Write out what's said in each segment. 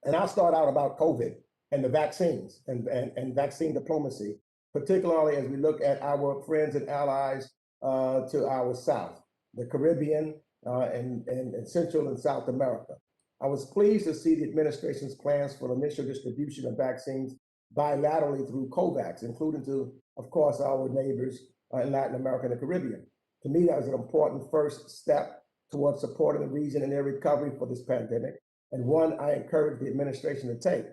And I'll start out about COVID and the vaccines and vaccine diplomacy, particularly as we look at our friends and allies to our south, the Caribbean and Central and South America. I was pleased to see the administration's plans for the initial distribution of vaccines bilaterally through COVAX, including to, of course, our neighbors in Latin America and the Caribbean. To me, that was an important first step towards supporting the region in their recovery for this pandemic, and one I encourage the administration to take.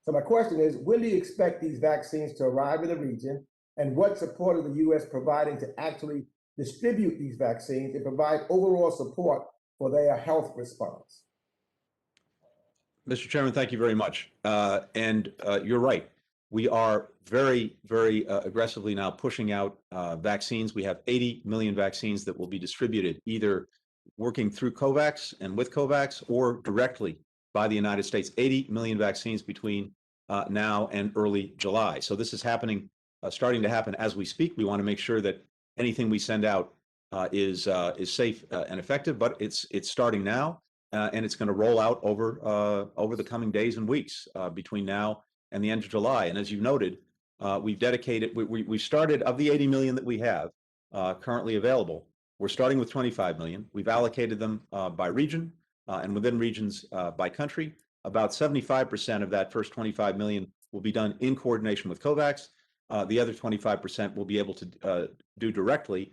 So my question is, when do you expect these vaccines to arrive in the region, and what support is the U.S. providing to actually distribute these vaccines and provide overall support for their health response? Mr. Chairman, thank you very much. You're right. We are very, very aggressively now pushing out vaccines. We have 80 million vaccines that will be distributed, either working through COVAX and with COVAX or directly by the United States. 80 million vaccines between now and early July. So this is happening, starting to happen as we speak. We want to make sure that anything we send out is safe and effective, but it's starting now, and it's going to roll out over the coming days and weeks between now and the end of July. And as you noted, we've dedicated, we started, of the 80 million that we have currently available, we're starting with 25 million. We've allocated them by region and within regions by country. About 75% of that first 25 million will be done in coordination with COVAX. The other 25% will be able to do directly,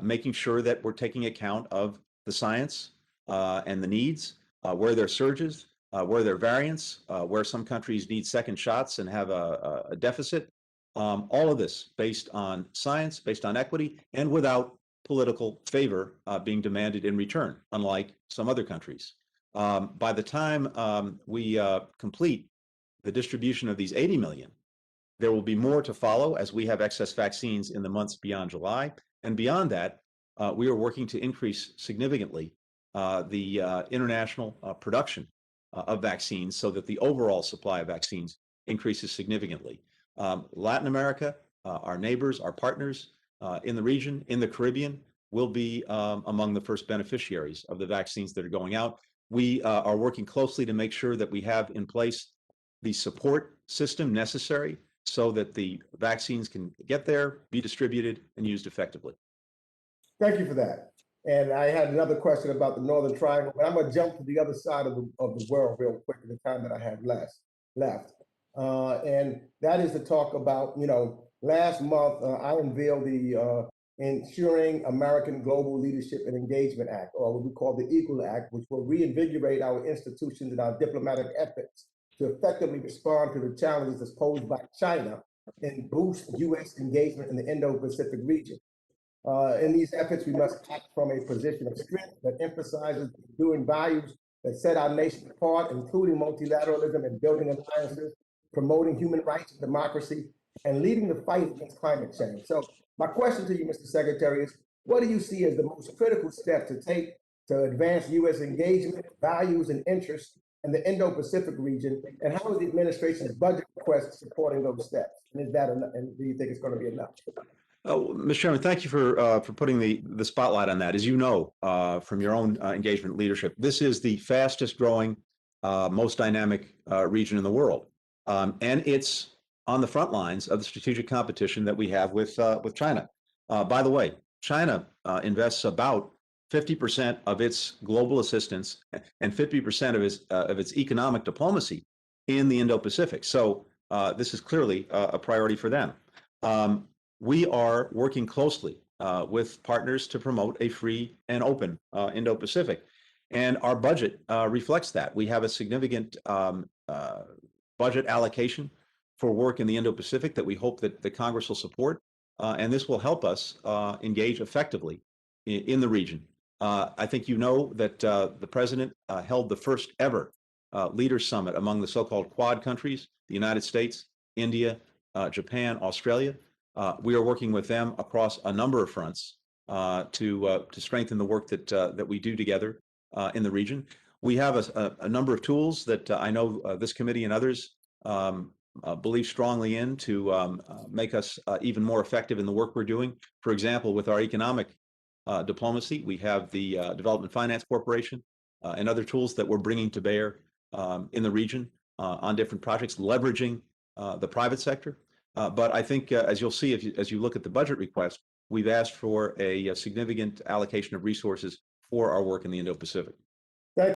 making sure that we're taking account of the science and the needs, where there are surges, where there are variants, where some countries need second shots and have a deficit. All of this based on science, based on equity, and without political favor being demanded in return, unlike some other countries. By the time we complete the distribution of these 80 million, there will be more to follow as we have excess vaccines in the months beyond July. And beyond that, we are working to increase significantly the international production of vaccines so that the overall supply of vaccines increases significantly. Latin America, our neighbors, our partners in the region, in the Caribbean, will be among the first beneficiaries of the vaccines that are going out. We are working closely to make sure that we have in place the support system necessary so that the vaccines can get there, be distributed, and used effectively. Thank you for that. And I had another question about the Northern Triangle, but I'm going to jump to the other side of the world real quick in the time that I have left. And that is to talk about, last month I unveiled the Ensuring American Global Leadership and Engagement Act, or what we call the EAGLE Act, which will reinvigorate our institutions and our diplomatic efforts to effectively respond to the challenges posed by China and boost U.S. engagement in the Indo-Pacific region. In these efforts, we must act from a position of strength that emphasizes enduring values that set our nation apart, including multilateralism and building alliances, promoting human rights and democracy, and leading the fight against climate change. So my question to you, Mr. Secretary, is what do you see as the most critical step to take to advance U.S. engagement, values, and interests in the Indo-Pacific region, and how is the administration's budget request supporting those steps? And is that enough, and do you think it's going to be enough? Mr. Chairman, thank you for putting the spotlight on that. As you know from your own engagement leadership, this is the fastest growing, most dynamic region in the world. And it's on the front lines of the strategic competition that we have with China. By the way, China invests about 50% of its global assistance and 50% of its economic diplomacy in the Indo-Pacific. So this is clearly a priority for them. We are working closely with partners to promote a free and open Indo-Pacific, and our budget reflects that. We have a significant budget allocation for work in the Indo-Pacific that we hope that the Congress will support, and this will help us engage effectively in the region. I think you know that the President held the first ever Leaders Summit among the so-called Quad countries, the United States, India, Japan, Australia. We are working with them across a number of fronts to strengthen the work that we do together in the region. We have a number of tools that I know this committee and others believe strongly in to make us even more effective in the work we're doing. For example, with our economic diplomacy, we have the Development Finance Corporation and other tools that we're bringing to bear in the region on different projects, leveraging the private sector. But I think, as you'll see, as you look at the budget request, we've asked for a significant allocation of resources for our work in the Indo-Pacific.